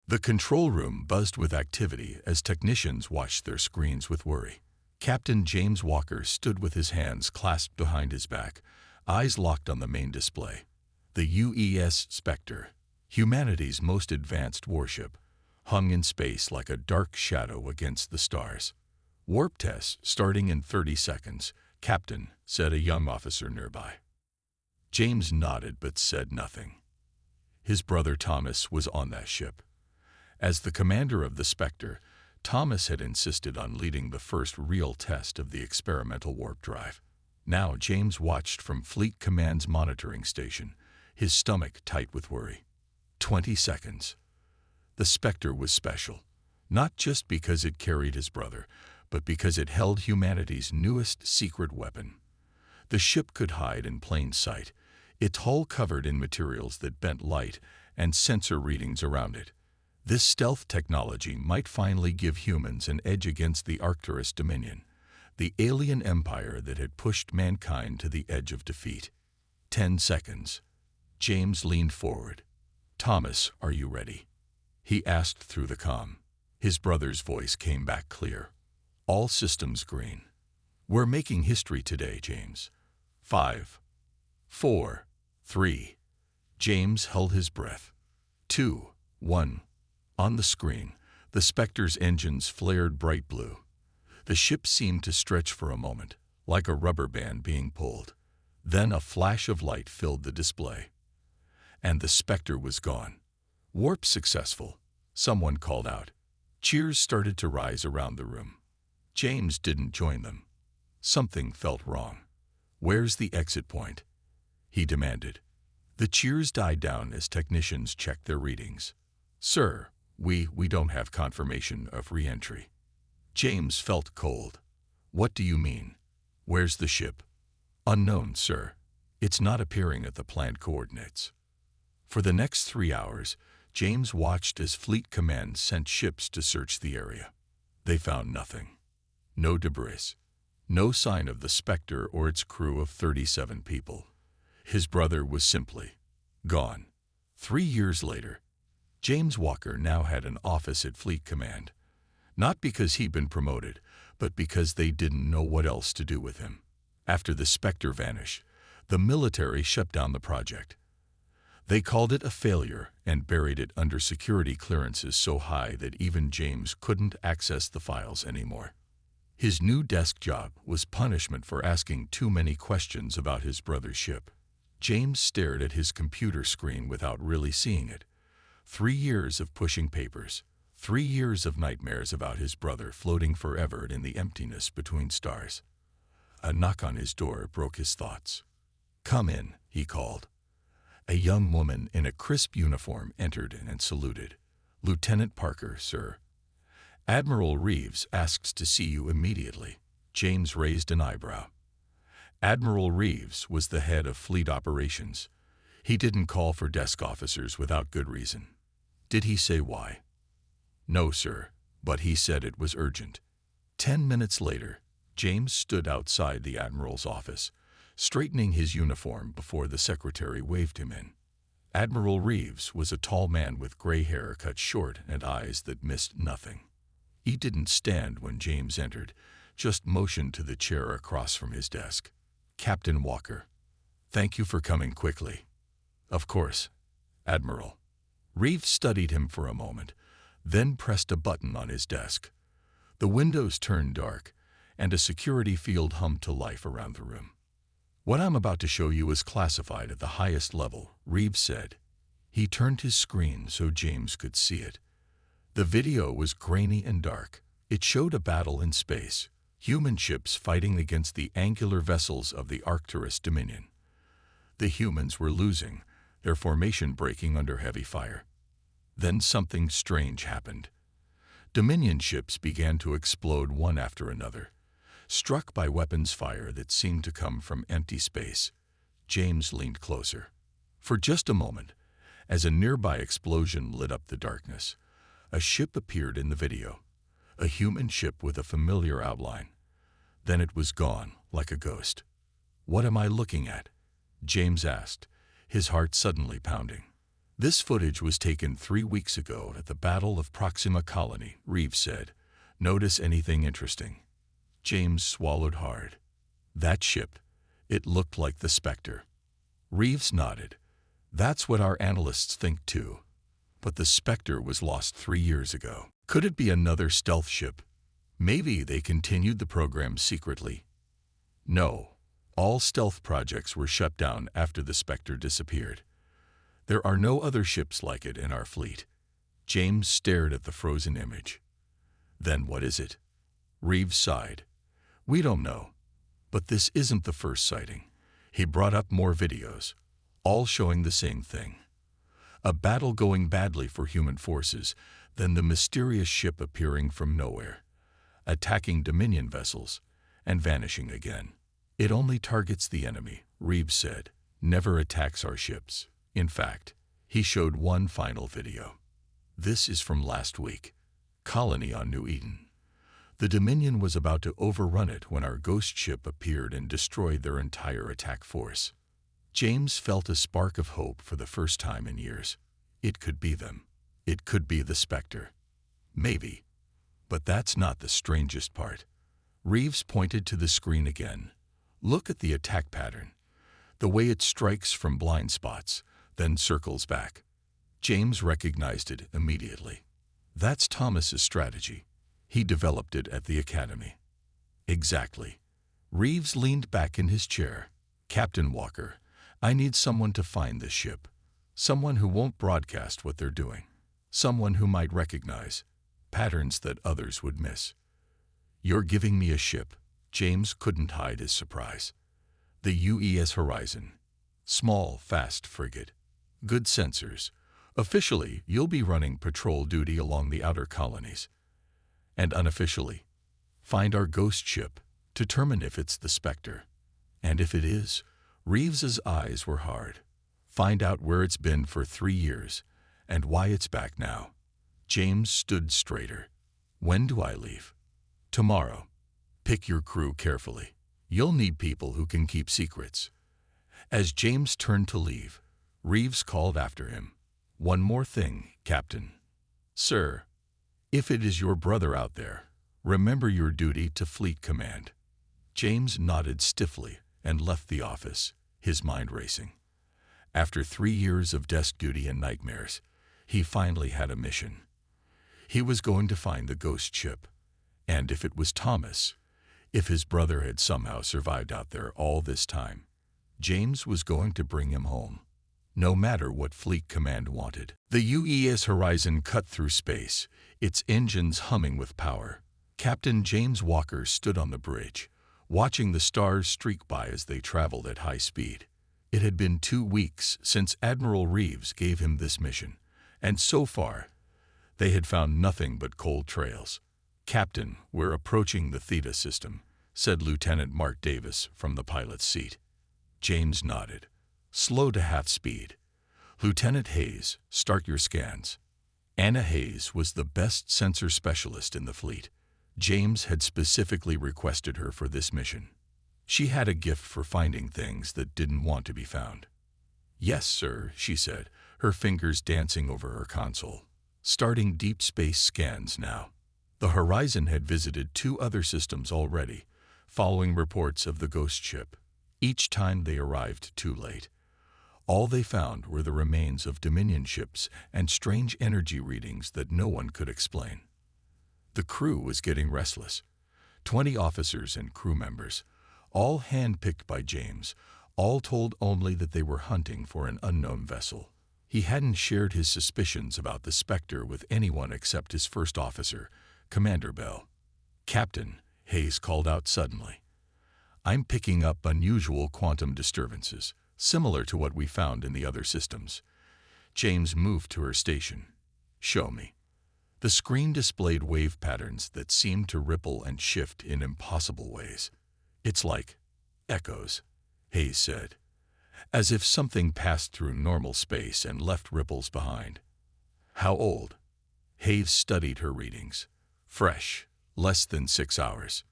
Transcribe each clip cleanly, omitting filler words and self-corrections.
The control room buzzed with activity as technicians watched their screens with worry. Captain James Walker stood with his hands clasped behind his back, eyes locked on the main display. The UES Spectre, humanity's most advanced warship, hung in space like a dark shadow against the stars. "Warp tests starting in 30 seconds, Captain," said a young officer nearby. James nodded but said nothing. His brother Thomas was on that ship. As the commander of the Spectre, Thomas had insisted on leading the first real test of the experimental warp drive. Now James watched from Fleet Command's monitoring station, his stomach tight with worry. 20 seconds. The Spectre was special, not just because it carried his brother, but because it held humanity's newest secret weapon. The ship could hide in plain sight, its hull covered in materials that bent light and sensor readings around it. This stealth technology might finally give humans an edge against the Arcturus Dominion, the alien empire that had pushed mankind to the edge of defeat. 10 seconds. James leaned forward. "Thomas, are you ready?" he asked through the comm. His brother's voice came back clear. "All systems green. We're making history today, James." 5, 4, 3. James held his breath. 2, 1. On the screen, the Spectre's engines flared bright blue. The ship seemed to stretch for a moment, like a rubber band being pulled. Then a flash of light filled the display. And the Spectre was gone. "Warp successful," someone called out. Cheers started to rise around the room. James didn't join them. Something felt wrong. "Where's the exit point?" he demanded. The cheers died down as technicians checked their readings. "Sir, we don't have confirmation of re-entry." James felt cold. "What do you mean? Where's the ship?" "Unknown, sir. It's not appearing at the planned coordinates." For the next 3 hours, James watched as Fleet Command sent ships to search the area. They found nothing. No debris. No sign of the Spectre or its crew of 37 people. His brother was simply gone. 3 years later, James Walker now had an office at Fleet Command. Not because he'd been promoted, but because they didn't know what else to do with him. After the Spectre vanished, the military shut down the project. They called it a failure and buried it under security clearances so high that even James couldn't access the files anymore. His new desk job was punishment for asking too many questions about his brother's ship. James stared at his computer screen without really seeing it. 3 years of pushing papers, 3 years of nightmares about his brother floating forever in the emptiness between stars. A knock on his door broke his thoughts. "Come in," he called. A young woman in a crisp uniform entered and saluted. "Lieutenant Parker, sir." "Admiral Reeves asks to see you immediately." James raised an eyebrow. Admiral Reeves was the head of fleet operations. He didn't call for desk officers without good reason. "Did he say why?" "No, sir, but he said it was urgent." 10 minutes later, James stood outside the Admiral's office, straightening his uniform before the secretary waved him in. Admiral Reeves was a tall man with gray hair cut short and eyes that missed nothing. He didn't stand when James entered, just motioned to the chair across from his desk. "Captain Walker, thank you for coming quickly." "Of course, Admiral." Reeves studied him for a moment, then pressed a button on his desk. The windows turned dark, and a security field hummed to life around the room. "What I'm about to show you is classified at the highest level," Reeves said. He turned his screen so James could see it. The video was grainy and dark. It showed a battle in space, human ships fighting against the angular vessels of the Arcturus Dominion. The humans were losing, their formation breaking under heavy fire. Then something strange happened. Dominion ships began to explode one after another, struck by weapons fire that seemed to come from empty space. James leaned closer. For just a moment, as a nearby explosion lit up the darkness, a ship appeared in the video, a human ship with a familiar outline. Then it was gone, like a ghost. "What am I looking at?" James asked, his heart suddenly pounding. This footage was taken 3 weeks ago at the Battle of Proxima Colony, Reeves said. Notice anything interesting? James swallowed hard. That ship, it looked like the Spectre. Reeves nodded. That's what our analysts think too. But the Spectre was lost 3 years ago. Could it be another stealth ship? Maybe they continued the program secretly. No, all stealth projects were shut down after the Spectre disappeared. There are no other ships like it in our fleet. James stared at the frozen image. Then what is it? Reeves sighed. We don't know. But this isn't the first sighting. He brought up more videos, all showing the same thing. A battle going badly for human forces, then the mysterious ship appearing from nowhere, attacking Dominion vessels, and vanishing again. It only targets the enemy, Reeves said, never attacks our ships. In fact, he showed one final video. This is from last week. Colony on New Eden. The Dominion was about to overrun it when our ghost ship appeared and destroyed their entire attack force. James felt a spark of hope for the first time in years. It could be them. It could be the Spectre. Maybe. But that's not the strangest part. Reeves pointed to the screen again. Look at the attack pattern. The way it strikes from blind spots, then circles back. James recognized it immediately. That's Thomas's strategy. He developed it at the academy. Exactly. Reeves leaned back in his chair. Captain Walker, I need someone to find this ship. Someone who won't broadcast what they're doing. Someone who might recognize patterns that others would miss. You're giving me a ship. James couldn't hide his surprise. The UES Horizon. Small, fast frigate. Good sensors. Officially, you'll be running patrol duty along the outer colonies. And unofficially, find our ghost ship, determine if it's the Spectre. And if it is, Reeves's eyes were hard. Find out where it's been for 3 years, and why it's back now. James stood straighter. When do I leave? Tomorrow. Pick your crew carefully. You'll need people who can keep secrets. As James turned to leave, Reeves called after him. One more thing, Captain. Sir, if it is your brother out there, remember your duty to Fleet Command. James nodded stiffly and left the office, his mind racing. After 3 years of desk duty and nightmares, he finally had a mission. He was going to find the ghost ship. And if it was Thomas, if his brother had somehow survived out there all this time, James was going to bring him home, no matter what Fleet Command wanted. The UES Horizon cut through space, its engines humming with power. Captain James Walker stood on the bridge, watching the stars streak by as they traveled at high speed. It had been 2 weeks since Admiral Reeves gave him this mission, and so far, they had found nothing but cold trails. Captain, we're approaching the Theta system, said Lieutenant Mark Davis from the pilot's seat. James nodded. Slow to half speed. Lieutenant Hayes, start your scans. Anna Hayes was the best sensor specialist in the fleet. James had specifically requested her for this mission. She had a gift for finding things that didn't want to be found. Yes, sir, she said, her fingers dancing over her console. Starting deep space scans now. The Horizon had visited 2 other systems already, following reports of the ghost ship. Each time they arrived too late. All they found were the remains of Dominion ships and strange energy readings that no one could explain. The crew was getting restless. 20 officers and crew members, all handpicked by James, all told only that they were hunting for an unknown vessel. He hadn't shared his suspicions about the Spectre with anyone except his first officer, Commander Bell. Captain, Hayes called out suddenly. I'm picking up unusual quantum disturbances, similar to what we found in the other systems. James moved to her station. Show me. The screen displayed wave patterns that seemed to ripple and shift in impossible ways. It's like echoes, Hayes said, as if something passed through normal space and left ripples behind. How old? Hayes studied her readings. Fresh, less than 6 hours.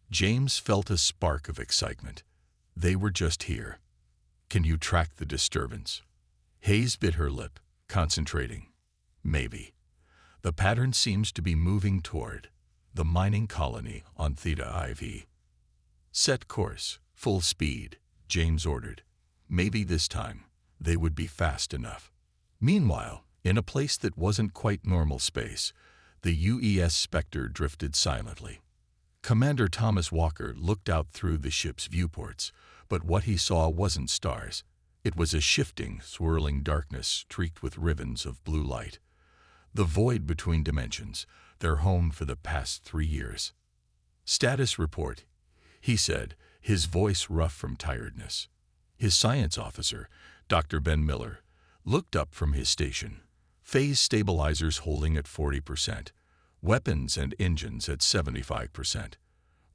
James felt a spark of excitement. They were just here. Can you track the disturbance? Hayes bit her lip. Concentrating. Maybe. The pattern seems to be moving toward the mining colony on Theta IV. Set course, full speed, James ordered. Maybe this time, they would be fast enough. Meanwhile, in a place that wasn't quite normal space, the UES Spectre drifted silently. Commander Thomas Walker looked out through the ship's viewports, but what he saw wasn't stars. It was a shifting, swirling darkness streaked with ribbons of blue light. The void between dimensions, their home for the past 3 years. Status report, he said, his voice rough from tiredness. His science officer, Dr. Ben Miller, looked up from his station. Phase stabilizers holding at 40%. Weapons and engines at 75%.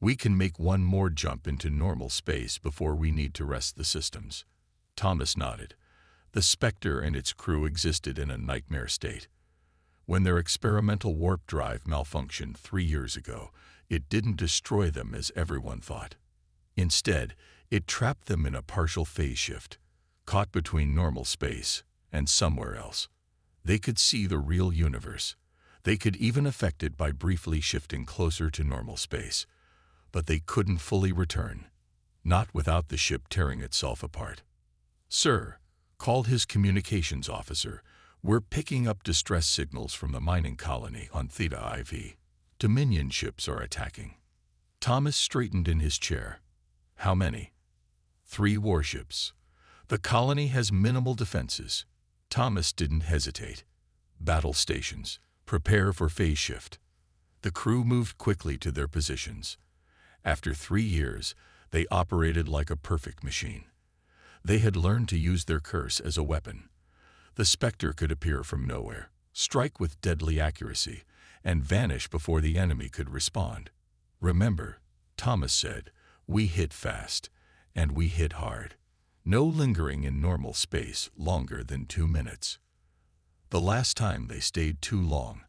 We can make one more jump into normal space before we need to rest the systems. Thomas nodded. The Spectre and its crew existed in a nightmare state. When their experimental warp drive malfunctioned 3 years ago, it didn't destroy them as everyone thought. Instead, it trapped them in a partial phase shift, caught between normal space and somewhere else. They could see the real universe. They could even affect it by briefly shifting closer to normal space. But they couldn't fully return, not without the ship tearing itself apart. "Sir," called his communications officer, "we're picking up distress signals from the mining colony on Theta IV. Dominion ships are attacking." Thomas straightened in his chair. "How many?" 3 warships. The colony has minimal defenses." Thomas didn't hesitate. "Battle stations. Prepare for phase shift." The crew moved quickly to their positions. After 3 years, they operated like a perfect machine. They had learned to use their curse as a weapon. The Spectre could appear from nowhere, strike with deadly accuracy, and vanish before the enemy could respond. "Remember," Thomas said, "we hit fast, and we hit hard. No lingering in normal space longer than 2 minutes." The last time they stayed too long,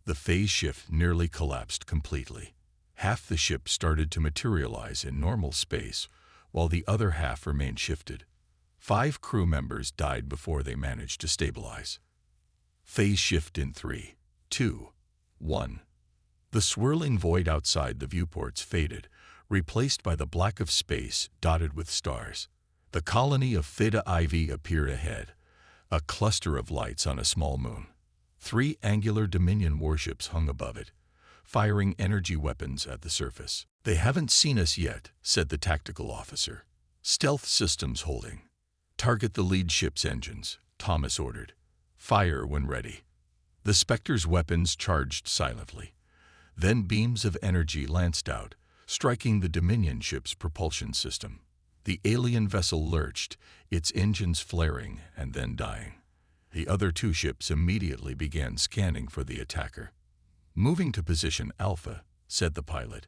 the phase shift nearly collapsed completely. Half the ship started to materialize in normal space, while the other half remained shifted. 5 crew members died before they managed to stabilize. Phase shift in 3, 2, 1. The swirling void outside the viewports faded, replaced by the black of space dotted with stars. The colony of Theta IV appeared ahead, a cluster of lights on a small moon. 3 angular Dominion warships hung above it, firing energy weapons at the surface. "They haven't seen us yet," said the tactical officer. "Stealth systems holding. Target the lead ship's engines," Thomas ordered. "Fire when ready." The Spectre's weapons charged silently. Then beams of energy lanced out, striking the Dominion ship's propulsion system. The alien vessel lurched, its engines flaring and then dying. The other 2 ships immediately began scanning for the attacker. "Moving to position Alpha," said the pilot,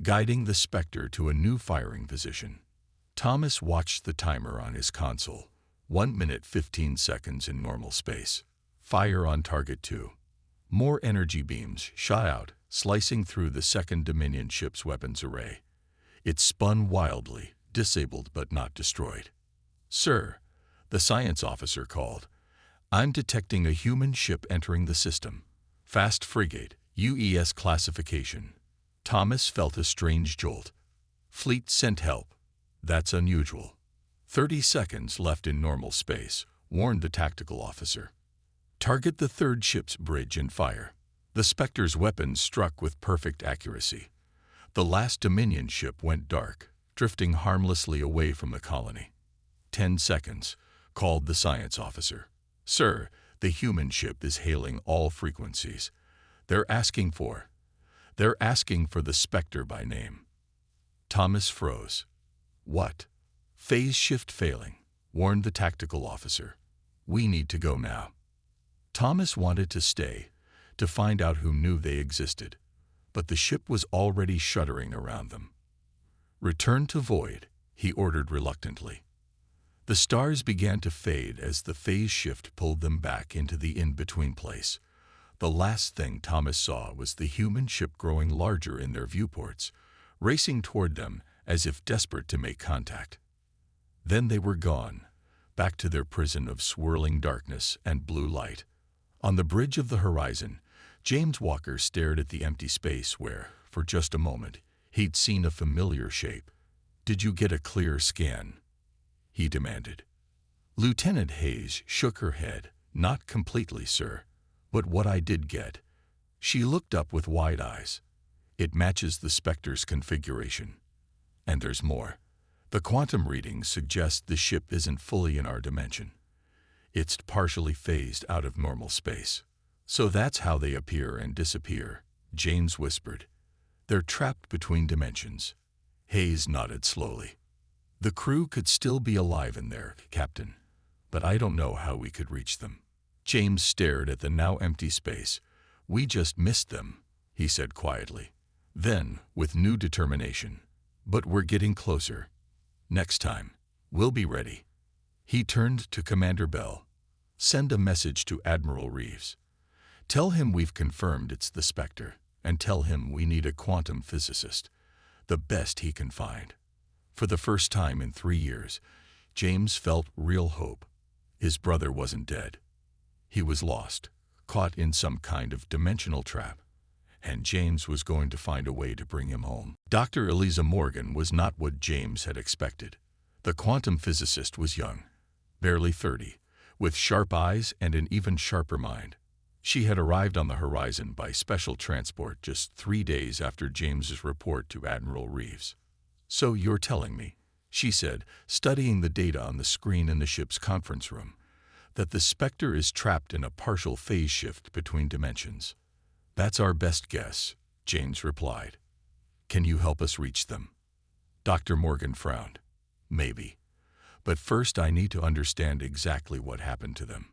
guiding the Spectre to a new firing position. Thomas watched the timer on his console. 1 minute 15 seconds in normal space. Fire on target 2. More energy beams shot out, slicing through the second Dominion ship's weapons array. It spun wildly, disabled but not destroyed. "Sir," the science officer called, "I'm detecting a human ship entering the system. Fast frigate, UES classification." Thomas felt a strange jolt. "Fleet sent help. That's unusual." 30 seconds left in normal space, warned the tactical officer. "Target the 3rd ship's bridge and fire." The Spectre's weapons struck with perfect accuracy. The last Dominion ship went dark, drifting harmlessly away from the colony. 10 seconds, called the science officer. "Sir, the human ship is hailing all frequencies. They're asking for the Spectre by name." Thomas froze. "What?" "Phase shift failing," warned the tactical officer. "We need to go now." Thomas wanted to stay, to find out who knew they existed, but the ship was already shuddering around them. "Return to void," he ordered reluctantly. The stars began to fade as the phase shift pulled them back into the in-between place. The last thing Thomas saw was the human ship growing larger in their viewports, racing toward them as if desperate to make contact. Then they were gone, back to their prison of swirling darkness and blue light. On the bridge of the horizon, James Walker stared at the empty space where, for just a moment, he'd seen a familiar shape. "Did you get a clear scan?" he demanded. Lieutenant Hayes shook her head. "Not completely, sir. But what I did get." She looked up with wide eyes. "It matches the Spectre's configuration. And there's more. The quantum readings suggest the ship isn't fully in our dimension. It's partially phased out of normal space." "So that's how they appear and disappear," James whispered. "They're trapped between dimensions." Hayes nodded slowly. "The crew could still be alive in there, Captain, but I don't know how we could reach them." James stared at the now empty space. "We just missed them," he said quietly. Then, with new determination, "But we're getting closer. Next time, we'll be ready." He turned to Commander Bell. "Send a message to Admiral Reeves. Tell him we've confirmed it's the Spectre, and tell him we need a quantum physicist, the best he can find." For the first time in 3 years, James felt real hope. His brother wasn't dead. He was lost, caught in some kind of dimensional trap, and James was going to find a way to bring him home. Dr. Eliza Morgan was not what James had expected. The quantum physicist was young, barely 30, with sharp eyes and an even sharper mind. She had arrived on the horizon by special transport just 3 days after James's report to Admiral Reeves. "So you're telling me," she said, studying the data on the screen in the ship's conference room, "that the Spectre is trapped in a partial phase shift between dimensions." "That's our best guess," James replied. "Can you help us reach them?" Dr. Morgan frowned. "Maybe. But first I need to understand exactly what happened to them."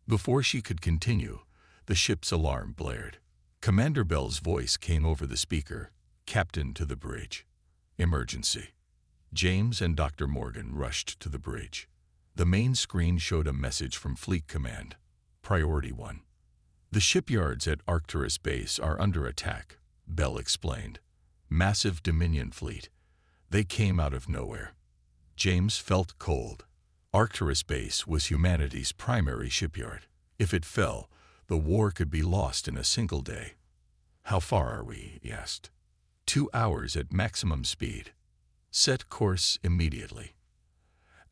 Before she could continue, the ship's alarm blared. Commander Bell's voice came over the speaker. "Captain, to the bridge. Emergency." James and Dr. Morgan rushed to the bridge. The main screen showed a message from Fleet Command. "Priority 1. The shipyards at Arcturus Base are under attack," Bell explained. "Massive Dominion fleet. They came out of nowhere." James felt cold. Arcturus Base was humanity's primary shipyard. If it fell, the war could be lost in a single day. "How far are we?" he asked. 2 hours at maximum speed. Set course immediately."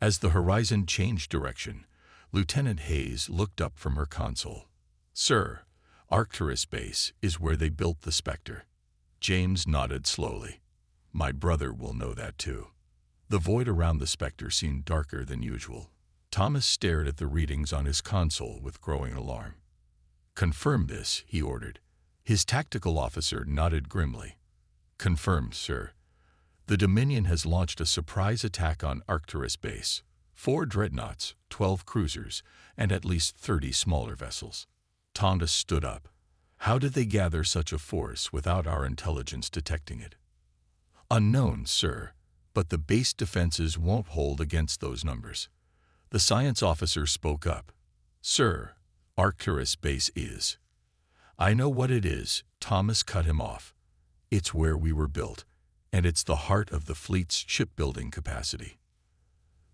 As the horizon changed direction, Lieutenant Hayes looked up from her console. "Sir, Arcturus Base is where they built the Spectre." James nodded slowly. "My brother will know that too." The void around the Spectre seemed darker than usual. Thomas stared at the readings on his console with growing alarm. "Confirm this," he ordered. His tactical officer nodded grimly. "Confirmed, sir. The Dominion has launched a surprise attack on Arcturus Base. 4 dreadnoughts, 12 cruisers, and at least 30 smaller vessels." Tonda stood up. "How did they gather such a force without our intelligence detecting it?" "Unknown, sir, but the base defenses won't hold against those numbers." The science officer spoke up. "Sir, Arcturus Base is." "I know what it is," Thomas cut him off. "It's where we were built, and it's the heart of the fleet's shipbuilding capacity."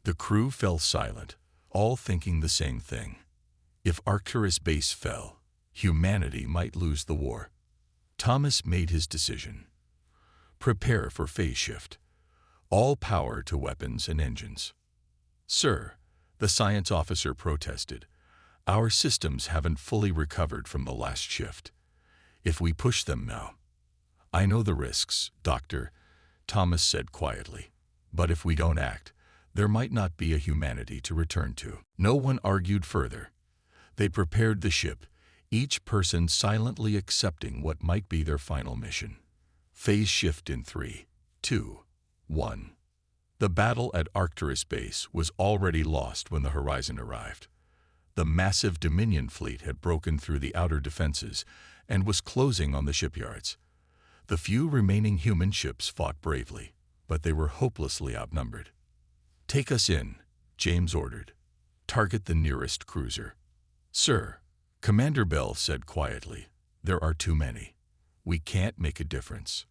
The crew fell silent, all thinking the same thing. If Arcturus Base fell, humanity might lose the war. Thomas made his decision. "Prepare for phase shift. All power to weapons and engines." "Sir," the science officer protested, "our systems haven't fully recovered from the last shift. If we push them now—" "I know the risks, Doctor," Thomas said quietly. "But if we don't act, there might not be a humanity to return to." No one argued further. They prepared the ship, each person silently accepting what might be their final mission. Phase shift in 3, 2, 1. The battle at Arcturus Base was already lost when the horizon arrived. The massive Dominion fleet had broken through the outer defenses and was closing on the shipyards. The few remaining human ships fought bravely, but they were hopelessly outnumbered. "Take us in," James ordered. "Target the nearest cruiser." "Sir," Commander Bell said quietly, "there are too many. We can't make a difference."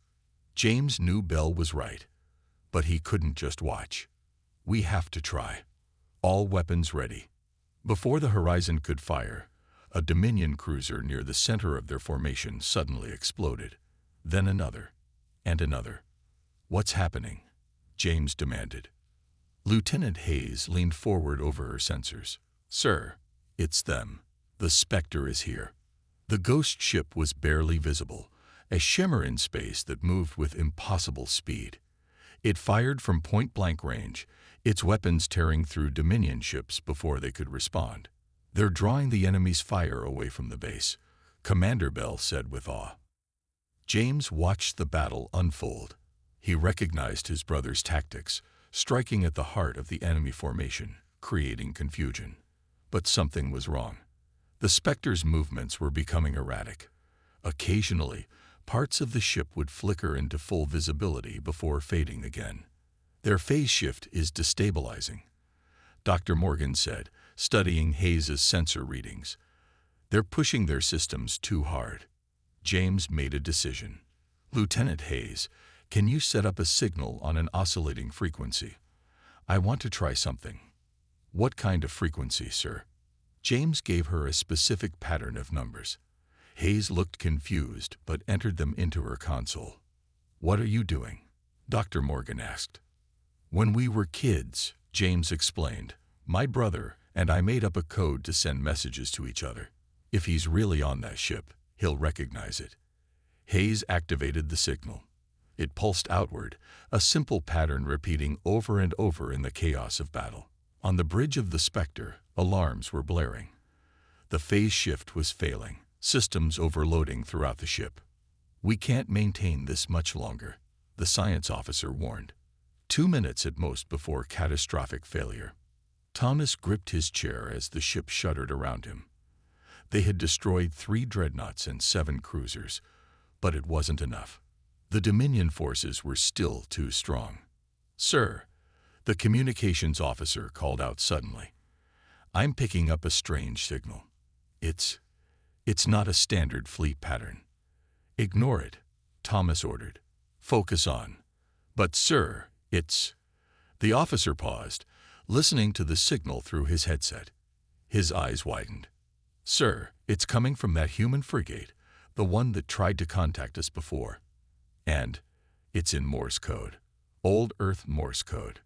James knew Bell was right, but he couldn't just watch. "We have to try." All weapons ready. Before the horizon could fire, a Dominion cruiser near the center of their formation suddenly exploded. Then another, and another. "What's happening?" James demanded. Lieutenant Hayes leaned forward over her sensors. "Sir, it's them. The Spectre is here." The ghost ship was barely visible, a shimmer in space that moved with impossible speed. It fired from point-blank range, its weapons tearing through Dominion ships before they could respond. "They're drawing the enemy's fire away from the base," Commander Bell said with awe. James watched the battle unfold. He recognized his brother's tactics, striking at the heart of the enemy formation, creating confusion. But something was wrong. The Spectre's movements were becoming erratic. Occasionally, parts of the ship would flicker into full visibility before fading again. "Their phase shift is destabilizing," Dr. Morgan said, studying Hayes' sensor readings. "They're pushing their systems too hard." James made a decision. "Lieutenant Hayes, can you set up a signal on an oscillating frequency? I want to try something." "What kind of frequency, sir?" James gave her a specific pattern of numbers. Hayes looked confused but entered them into her console. "What are you doing?" Dr. Morgan asked. "When we were kids," James explained, "my brother and I made up a code to send messages to each other. If he's really on that ship, he'll recognize it." Hayes activated the signal. It pulsed outward, a simple pattern repeating over and over in the chaos of battle. On the bridge of the Spectre, alarms were blaring. The phase shift was failing, systems overloading throughout the ship. "We can't maintain this much longer," the science officer warned. 2 minutes at most before catastrophic failure. Thomas gripped his chair as the ship shuddered around him. They had destroyed 3 dreadnoughts and 7 cruisers, but it wasn't enough. The Dominion forces were still too strong. "Sir," the communications officer called out suddenly, "I'm picking up a strange signal. It's not a standard fleet pattern." "Ignore it," Thomas ordered. "Focus on." "But sir, it's—" The officer paused, listening to the signal through his headset. His eyes widened. "Sir, it's coming from that human frigate, the one that tried to contact us before. And it's in Morse code. Old Earth Morse code."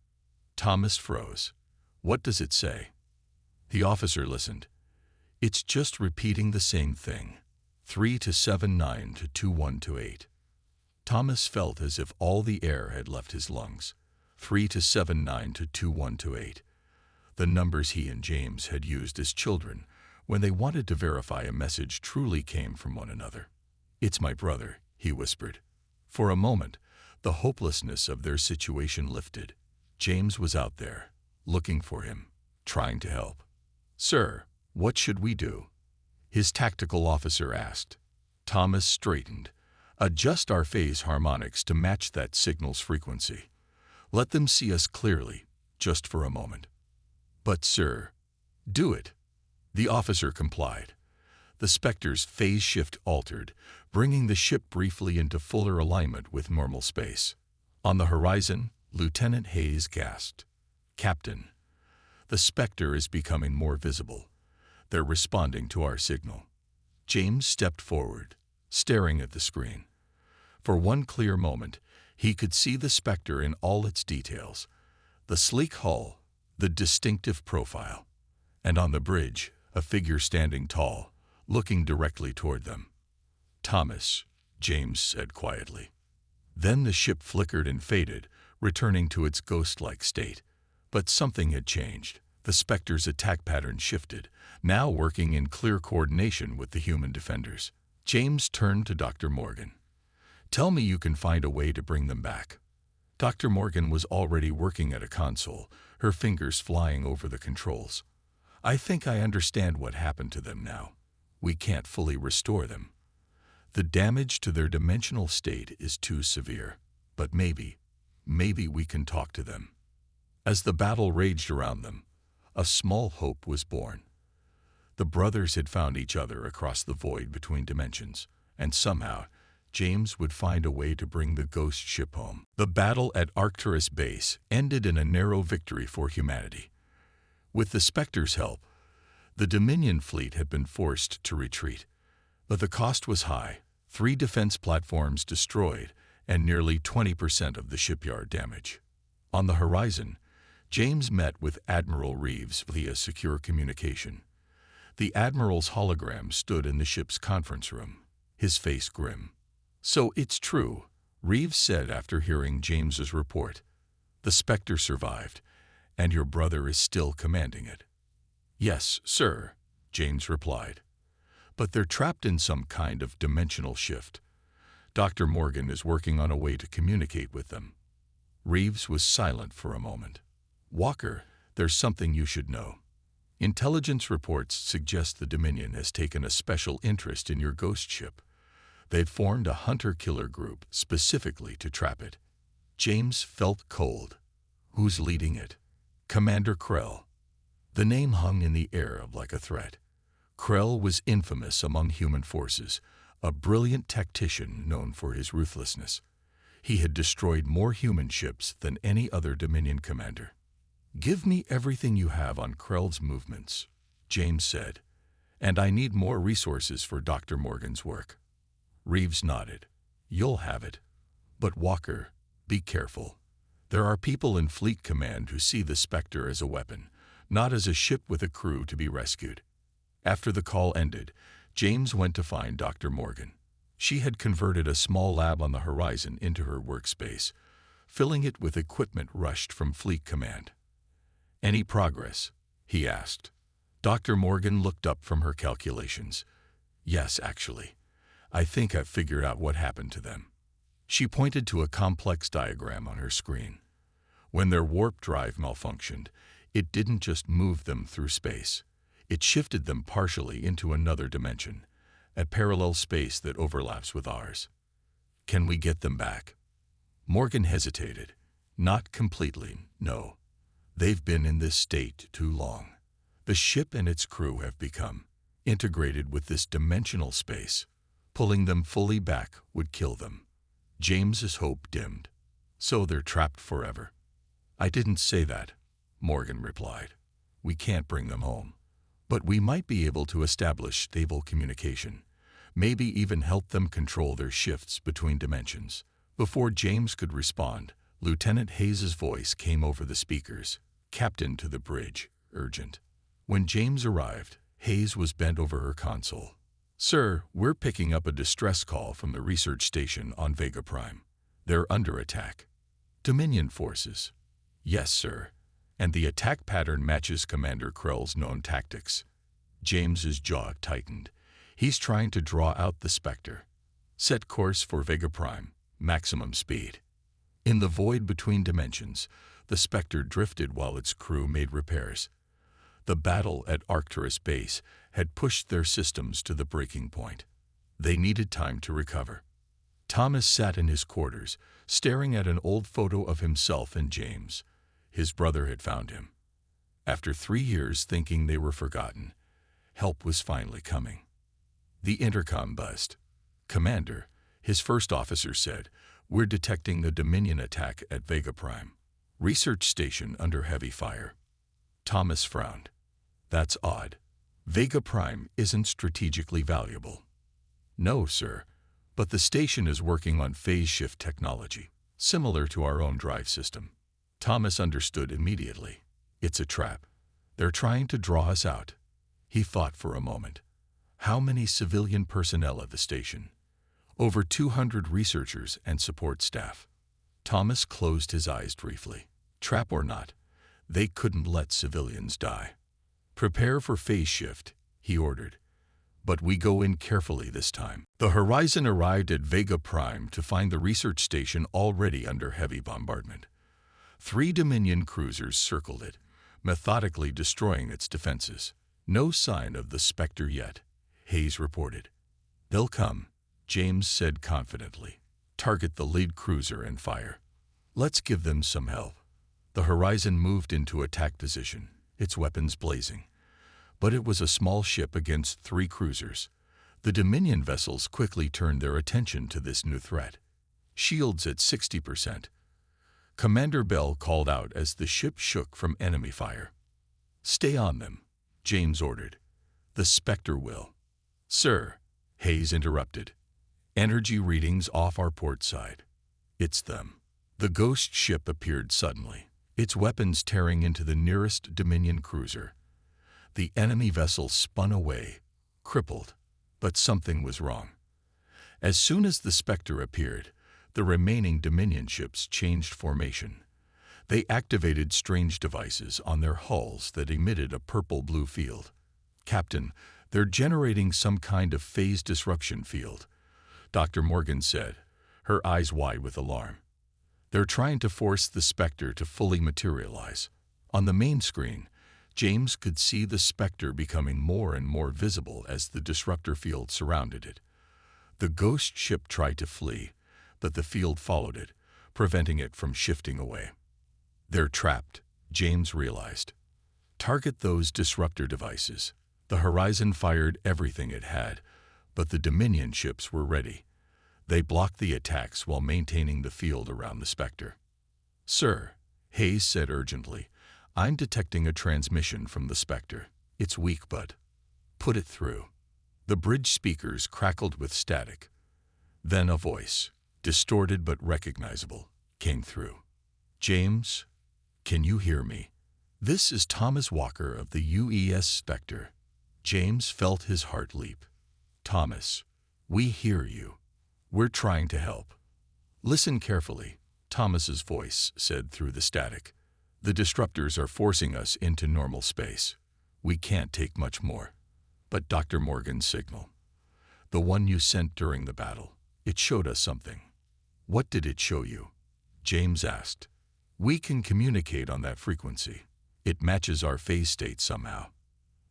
Thomas froze. "What does it say?" The officer listened. "It's just repeating the same thing. 3-7-9 to 2128. Thomas felt as if all the air had left his lungs. 3-7-9 to 2128. The numbers he and James had used as children when they wanted to verify a message truly came from one another. "It's my brother," he whispered. For a moment, the hopelessness of their situation lifted. James was out there, looking for him, trying to help. "Sir, what should we do?" his tactical officer asked. Thomas straightened. "Adjust our phase harmonics to match that signal's frequency. Let them see us clearly, just for a moment." "But sir—" "Do it." The officer complied. The Spectre's phase shift altered, bringing the ship briefly into fuller alignment with normal space. On the horizon, Lieutenant Hayes gasped. "Captain, the Spectre is becoming more visible. They're responding to our signal." James stepped forward, staring at the screen. For one clear moment, he could see the Spectre in all its details. The sleek hull, the distinctive profile. And on the bridge, a figure standing tall, looking directly toward them. "Thomas," James said quietly. Then the ship flickered and faded, returning to its ghost-like state. But something had changed. The Spectre's attack pattern shifted, now working in clear coordination with the human defenders. James turned to Dr. Morgan. "Tell me you can find a way to bring them back." Dr. Morgan was already working at a console, her fingers flying over the controls. "I think I understand what happened to them now. We can't fully restore them. The damage to their dimensional state is too severe. But maybe we can talk to them." As the battle raged around them, a small hope was born. The brothers had found each other across the void between dimensions, and somehow, James would find a way to bring the ghost ship home. The battle at Arcturus Base ended in a narrow victory for humanity. With the Spectre's help, the Dominion fleet had been forced to retreat. But the cost was high: 3 defense platforms destroyed and nearly 20% of the shipyard damage. On the horizon, James met with Admiral Reeves via secure communication. The Admiral's hologram stood in the ship's conference room, his face grim. "So it's true," Reeves said after hearing James's report. "The Spectre survived, and your brother is still commanding it." "Yes, sir," James replied. "But they're trapped in some kind of dimensional shift. Dr. Morgan is working on a way to communicate with them." Reeves was silent for a moment. "Walker, there's something you should know. Intelligence reports suggest the Dominion has taken a special interest in your ghost ship. They've formed a hunter-killer group specifically to trap it." James felt cold. "Who's leading it?" "Commander Krell." The name hung in the air like a threat. Krell was infamous among human forces, a brilliant tactician known for his ruthlessness. He had destroyed more human ships than any other Dominion commander. "Give me everything you have on Krell's movements," James said, "and I need more resources for Dr. Morgan's work." Reeves nodded. "You'll have it. But Walker, be careful. There are people in Fleet Command who see the Spectre as a weapon, not as a ship with a crew to be rescued." After the call ended, James went to find Dr. Morgan. She had converted a small lab on the horizon into her workspace, filling it with equipment rushed from Fleet Command. "Any progress?" he asked. Dr. Morgan looked up from her calculations. "Yes, actually. I think I've figured out what happened to them." She pointed to a complex diagram on her screen. When their warp drive malfunctioned, it didn't just move them through space. It shifted them partially into another dimension, a parallel space that overlaps with ours. "Can we get them back?" Morgan hesitated. "Not completely, no. They've been in this state too long. The ship and its crew have become integrated with this dimensional space. Pulling them fully back would kill them." James's hope dimmed. "So they're trapped forever?" "I didn't say that," Morgan replied. "We can't bring them home. But we might be able to establish stable communication, maybe even help them control their shifts between dimensions." Before James could respond, Lieutenant Hayes's voice came over the speakers. "Captain to the bridge, urgent." When James arrived, Hayes was bent over her console. "Sir, we're picking up a distress call from the research station on Vega Prime. They're under attack." "Dominion forces?" "Yes, sir. And the attack pattern matches Commander Krell's known tactics." James's jaw tightened. "He's trying to draw out the Spectre." "Set course for Vega Prime. Maximum speed." In the void between dimensions, the Spectre drifted while its crew made repairs. The battle at Arcturus Base had pushed their systems to the breaking point. They needed time to recover. Thomas sat in his quarters, staring at an old photo of himself and James. His brother had found him. After 3 years thinking they were forgotten, help was finally coming. The intercom buzzed. "Commander," his first officer said, "we're detecting the Dominion attack at Vega Prime. Research station under heavy fire." Thomas frowned. "That's odd. Vega Prime isn't strategically valuable." "No, sir, but the station is working on phase shift technology, similar to our own drive system." Thomas understood immediately. "It's a trap. They're trying to draw us out." He thought for a moment. How many civilian personnel at the station? Over 200 researchers and support staff. Thomas closed his eyes briefly. Trap or not, they couldn't let civilians die. "Prepare for phase shift," he ordered. "But we go in carefully this time." The Horizon arrived at Vega Prime to find the research station already under heavy bombardment. 3 Dominion cruisers circled it, methodically destroying its defenses. "No sign of the Spectre yet," Hayes reported. "They'll come," James said confidently. "Target the lead cruiser and fire. Let's give them some help." The Horizon moved into attack position, its weapons blazing. But it was a small ship against 3 cruisers. The Dominion vessels quickly turned their attention to this new threat. Shields at 60%. Commander Bell called out as the ship shook from enemy fire. "Stay on them," James ordered. "The Spectre will." "Sir," Hayes interrupted. "Energy readings off our port side." "It's them." The ghost ship appeared suddenly, its weapons tearing into the nearest Dominion cruiser. The enemy vessel spun away, crippled, but something was wrong. As soon as the Spectre appeared, the remaining Dominion ships changed formation. They activated strange devices on their hulls that emitted a purple-blue field. "Captain, they're generating some kind of phase disruption field," Dr. Morgan said, her eyes wide with alarm. "They're trying to force the Spectre to fully materialize." On the main screen, James could see the Spectre becoming more and more visible as the disruptor field surrounded it. The ghost ship tried to flee, but the field followed it, preventing it from shifting away. "They're trapped," James realized. "Target those disruptor devices." The Horizon fired everything it had, but the Dominion ships were ready. They blocked the attacks while maintaining the field around the Spectre. "Sir," Hayes said urgently, "I'm detecting a transmission from the Spectre. It's weak, but put it through." The bridge speakers crackled with static. Then a voice, distorted but recognizable, came through. "James, can you hear me? This is Thomas Walker of the UES Spectre." James felt his heart leap. "Thomas, we hear you. We're trying to help." "Listen carefully," Thomas's voice said through the static. "The disruptors are forcing us into normal space. We can't take much more." "But Dr. Morgan's signal, the one you sent during the battle, it showed us something." "What did it show you?" James asked. "We can communicate on that frequency. It matches our phase state somehow."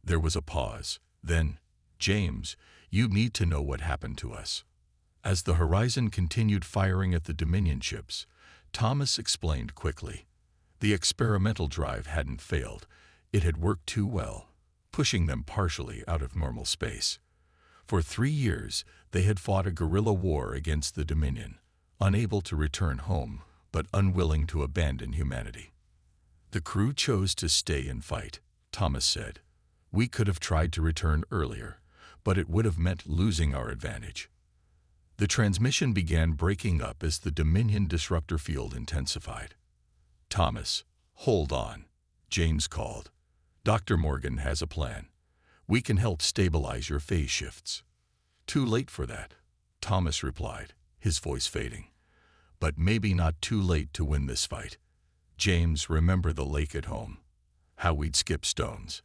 There was a pause. Then, "James, you need to know what happened to us." As the Horizon continued firing at the Dominion ships, Thomas explained quickly. The experimental drive hadn't failed. It had worked too well, pushing them partially out of normal space. For 3 years, they had fought a guerrilla war against the Dominion, unable to return home, but unwilling to abandon humanity. "The crew chose to stay and fight," Thomas said. "We could have tried to return earlier, but it would have meant losing our advantage." The transmission began breaking up as the Dominion disruptor field intensified. "Thomas, hold on," James called. "Dr. Morgan has a plan. We can help stabilize your phase shifts." "Too late for that," Thomas replied, his voice fading. "But maybe not too late to win this fight. James, remember the lake at home? How we'd skip stones?"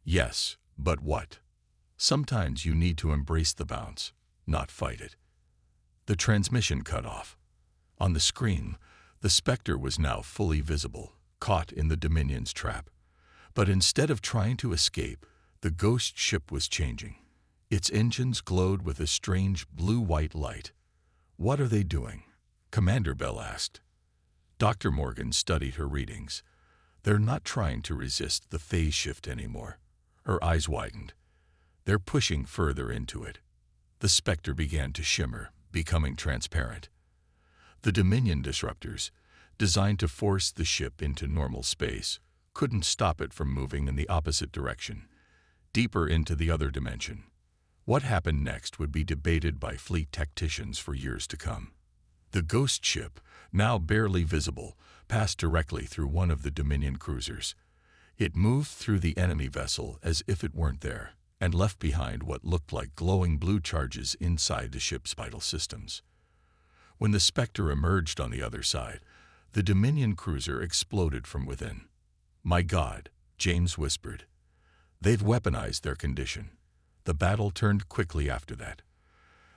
"Yes, but what?" "Sometimes you need to embrace the bounce, not fight it." The transmission cut off. On the screen, the Spectre was now fully visible, caught in the Dominion's trap. But instead of trying to escape, the ghost ship was changing. Its engines glowed with a strange blue-white light. "What are they doing?" Commander Bell asked. Dr. Morgan studied her readings. "They're not trying to resist the phase shift anymore." Her eyes widened. "They're pushing further into it." The Spectre began to shimmer, becoming transparent. The Dominion disruptors, designed to force the ship into normal space, couldn't stop it from moving in the opposite direction, deeper into the other dimension. What happened next would be debated by fleet tacticians for years to come. The ghost ship, now barely visible, passed directly through one of the Dominion cruisers. It moved through the enemy vessel as if it weren't there, and left behind what looked like glowing blue charges inside the ship's vital systems. When the Spectre emerged on the other side, the Dominion cruiser exploded from within. "My God," James whispered. "They've weaponized their condition." The battle turned quickly after that.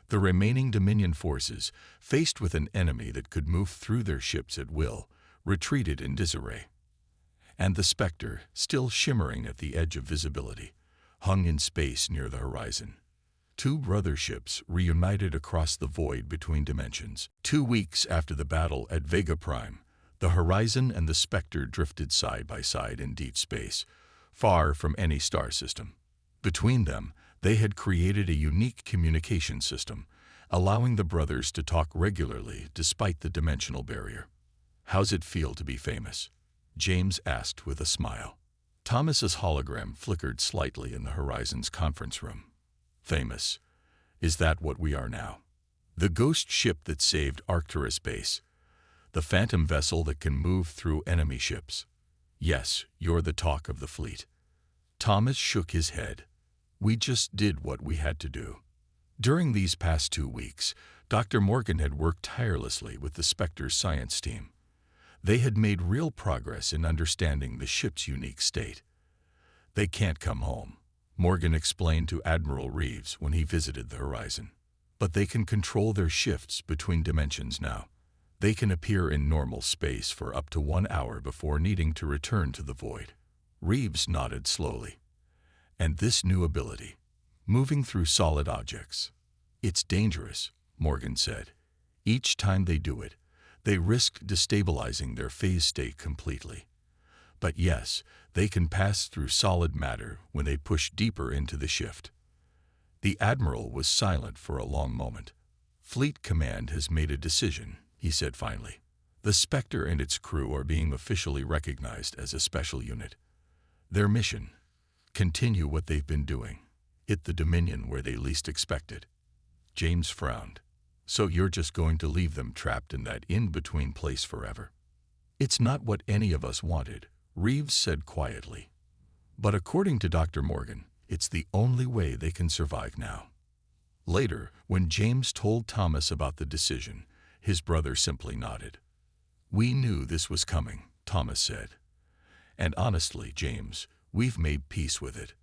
The remaining Dominion forces, faced with an enemy that could move through their ships at will, retreated in disarray. And the Spectre, still shimmering at the edge of visibility, hung in space near the horizon. 2 brother ships reunited across the void between dimensions. 2 weeks after the battle at Vega Prime, the Horizon and the Spectre drifted side by side in deep space, far from any star system. Between them, they had created a unique communication system, allowing the brothers to talk regularly despite the dimensional barrier. "How's it feel to be famous?" James asked with a smile. Thomas's hologram flickered slightly in the Horizon's conference room. Famous. Is that what we are now? The ghost ship that saved Arcturus Base. The phantom vessel that can move through enemy ships. Yes, you're the talk of the fleet. Thomas shook his head. We just did what we had to do. During these past 2 weeks, Dr. Morgan had worked tirelessly with the Spectre science team. They had made real progress in understanding the ship's unique state. They can't come home, Morgan explained to Admiral Reeves when he visited the Horizon. But they can control their shifts between dimensions now. They can appear in normal space for up to 1 hour before needing to return to the void. Reeves nodded slowly. And this new ability, moving through solid objects. It's dangerous, Morgan said. Each time they do it, they risk destabilizing their phase state completely. But yes, they can pass through solid matter when they push deeper into the shift. The Admiral was silent for a long moment. Fleet Command has made a decision, he said finally. The Spectre and its crew are being officially recognized as a special unit. Their mission: continue what they've been doing. Hit the Dominion where they least expect it. James frowned. So you're just going to leave them trapped in that in-between place forever? It's not what any of us wanted, Reeves said quietly. But according to Dr. Morgan, it's the only way they can survive now. Later, when James told Thomas about the decision, his brother simply nodded. We knew this was coming, Thomas said. And honestly, James, we've made peace with it.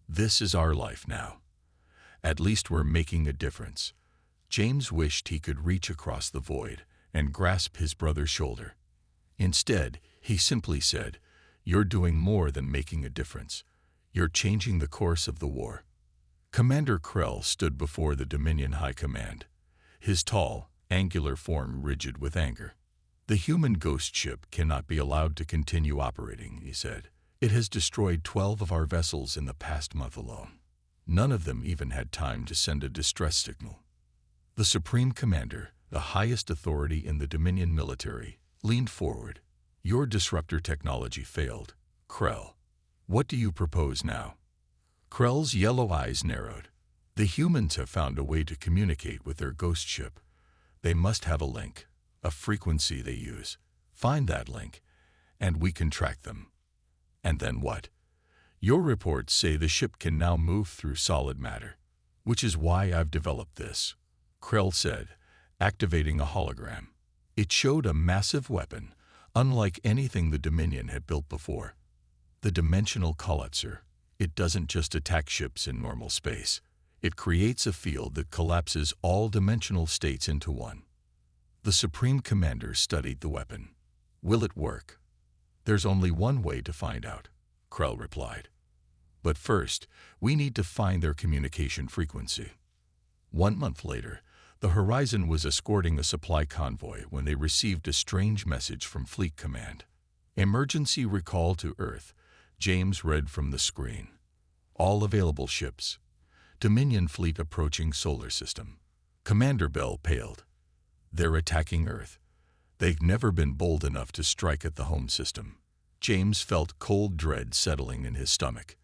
This is our life now. At least we're making a difference. James wished he could reach across the void and grasp his brother's shoulder. Instead, he simply said, You're doing more than making a difference. You're changing the course of the war. Commander Krell stood before the Dominion High Command, his tall, angular form rigid with anger. The human ghost ship cannot be allowed to continue operating, he said. It has destroyed 12 of our vessels in the past month alone. None of them even had time to send a distress signal. The Supreme Commander, the highest authority in the Dominion military, leaned forward. Your disruptor technology failed, Krell. What do you propose now? Krell's yellow eyes narrowed. The humans have found a way to communicate with their ghost ship. They must have a link, a frequency they use. Find that link, and we can track them. And then what? Your reports say the ship can now move through solid matter, which is why I've developed this, Krell said, activating a hologram. It showed a massive weapon, unlike anything the Dominion had built before. The Dimensional Collapser. It doesn't just attack ships in normal space. It creates a field that collapses all dimensional states into one. The Supreme Commander studied the weapon. Will it work? There's only one way to find out, Krell replied. But first, we need to find their communication frequency. 1 month later, the Horizon was escorting a supply convoy when they received a strange message from Fleet Command. Emergency recall to Earth, James read from the screen. All available ships. Dominion fleet approaching solar system. Commander Bell paled. They're attacking Earth. They've never been bold enough to strike at the home system. James felt cold dread settling in his stomach.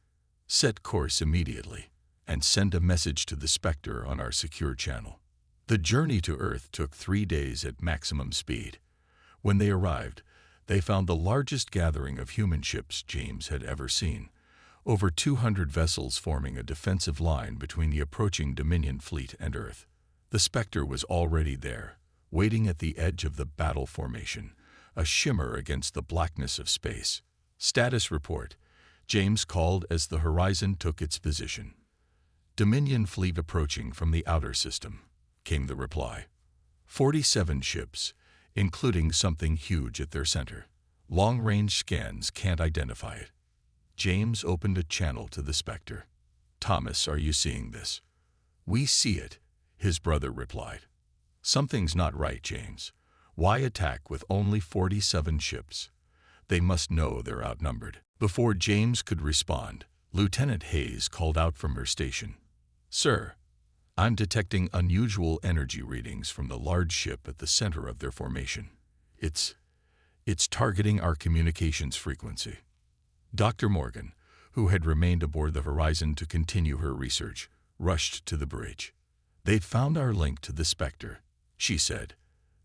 Set course immediately, and send a message to the Spectre on our secure channel. The journey to Earth took 3 days at maximum speed. When they arrived, they found the largest gathering of human ships James had ever seen. Over 200 vessels forming a defensive line between the approaching Dominion fleet and Earth. The Spectre was already there, waiting at the edge of the battle formation, a shimmer against the blackness of space. Status report, James called as the Horizon took its position. Dominion fleet approaching from the outer system, came the reply. 47 ships, including something huge at their center. Long-range scans can't identify it. James opened a channel to the Spectre. Thomas, are you seeing this? We see it, his brother replied. Something's not right, James. Why attack with only 47 ships? They must know they're outnumbered. Before James could respond, Lieutenant Hayes called out from her station. Sir, I'm detecting unusual energy readings from the large ship at the center of their formation. It's targeting our communications frequency. Dr. Morgan, who had remained aboard the Horizon to continue her research, rushed to the bridge. "They've found our link to the Spectre," she said.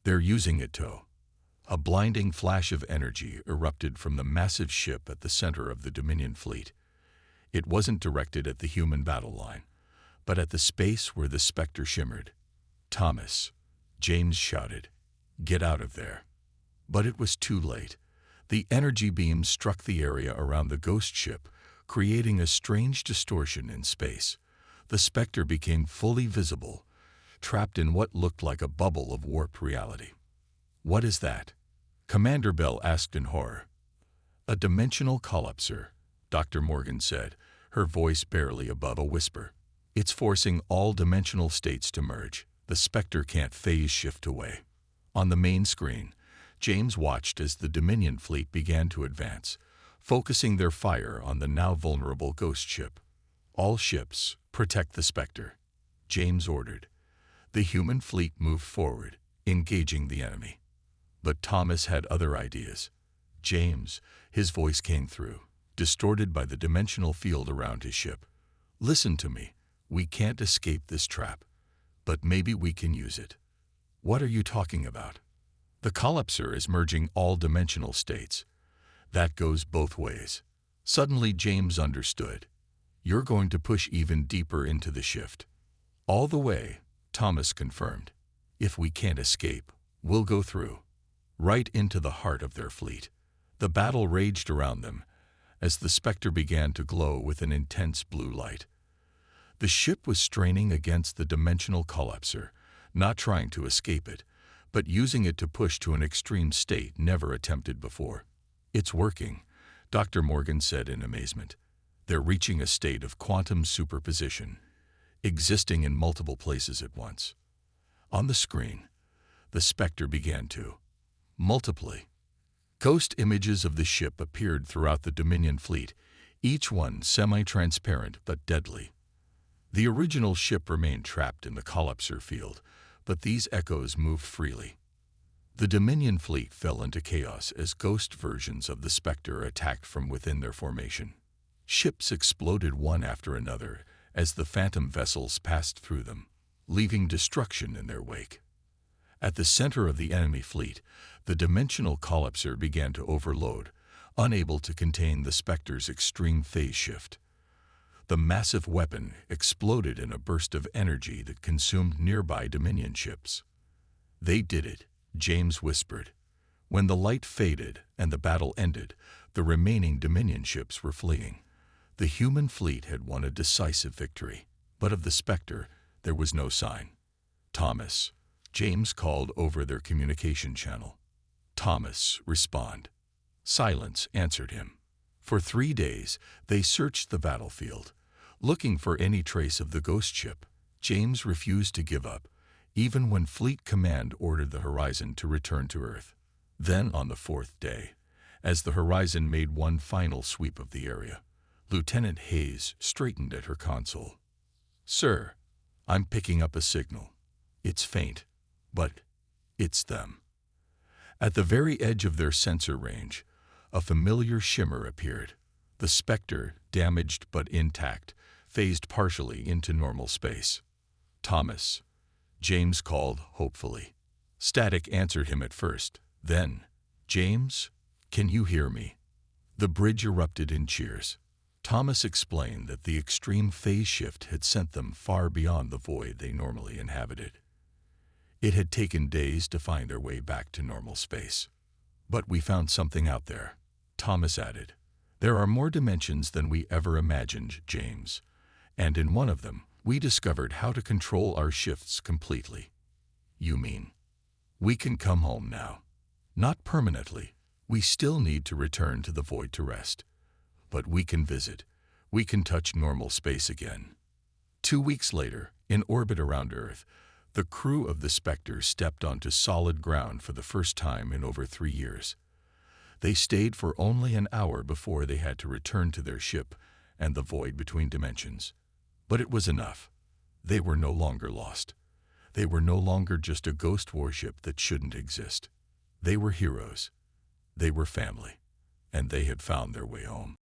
"They're using it to." A blinding flash of energy erupted from the massive ship at the center of the Dominion fleet. It wasn't directed at the human battle line, but at the space where the Spectre shimmered. "Thomas," James shouted, "get out of there." But it was too late. The energy beam struck the area around the ghost ship, creating a strange distortion in space. The Spectre became fully visible, trapped in what looked like a bubble of warped reality. "What is that?" Commander Bell asked in horror. "A dimensional collapser," Dr. Morgan said, her voice barely above a whisper. "It's forcing all dimensional states to merge. The Spectre can't phase shift away." On the main screen, James watched as the Dominion fleet began to advance, focusing their fire on the now vulnerable ghost ship. "All ships, protect the Spectre," James ordered. The human fleet moved forward, engaging the enemy. But Thomas had other ideas. "James," his voice came through, distorted by the dimensional field around his ship. "Listen to me. We can't escape this trap, but maybe we can use it." "What are you talking about?" "The collapser is merging all dimensional states. That goes both ways." Suddenly James understood. "You're going to push even deeper into the shift." "All the way," Thomas confirmed. "If we can't escape, we'll go through, right into the heart of their fleet." The battle raged around them as the Spectre began to glow with an intense blue light. The ship was straining against the dimensional collapser, not trying to escape it, but using it to push to an extreme state never attempted before. "It's working," Dr. Morgan said in amazement. "They're reaching a state of quantum superposition, existing in multiple places at once." On the screen, the Spectre began to multiply. Ghost images of the ship appeared throughout the Dominion fleet, each one semi-transparent but deadly. The original ship remained trapped in the collapser field, but these echoes moved freely. The Dominion fleet fell into chaos as ghost versions of the Spectre attacked from within their formation. Ships exploded one after another as the phantom vessels passed through them, leaving destruction in their wake. At the center of the enemy fleet, the dimensional collapser began to overload, unable to contain the Spectre's extreme phase shift. The massive weapon exploded in a burst of energy that consumed nearby Dominion ships. "They did it," James whispered. When the light faded and the battle ended, the remaining Dominion ships were fleeing. The human fleet had won a decisive victory, but of the Spectre there was no sign. "Thomas," James called over their communication channel. "Thomas, respond." Silence answered him. For 3 days, they searched the battlefield, looking for any trace of the ghost ship. James refused to give up, even when Fleet Command ordered the Horizon to return to Earth. Then, on the 4th day, as the Horizon made one final sweep of the area, Lieutenant Hayes straightened at her console. "Sir, I'm picking up a signal. It's faint, but it's them." At the very edge of their sensor range, a familiar shimmer appeared. The Spectre, damaged but intact, phased partially into normal space. "Thomas," James called hopefully. Static answered him at first. Then, "James, can you hear me?" The bridge erupted in cheers. Thomas explained that the extreme phase shift had sent them far beyond the void they normally inhabited. It had taken days to find their way back to normal space. "But we found something out there," Thomas added. "There are more dimensions than we ever imagined, James. And in one of them, we discovered how to control our shifts completely." "You mean we can come home now?" "Not permanently. We still need to return to the void to rest. But we can visit. We can touch normal space again." 2 weeks later, in orbit around Earth, the crew of the Spectre stepped onto solid ground for the first time in over 3 years. They stayed for only an hour before they had to return to their ship and the void between dimensions. But it was enough. They were no longer lost. They were no longer just a ghost warship that shouldn't exist. They were heroes. They were family. And they had found their way home.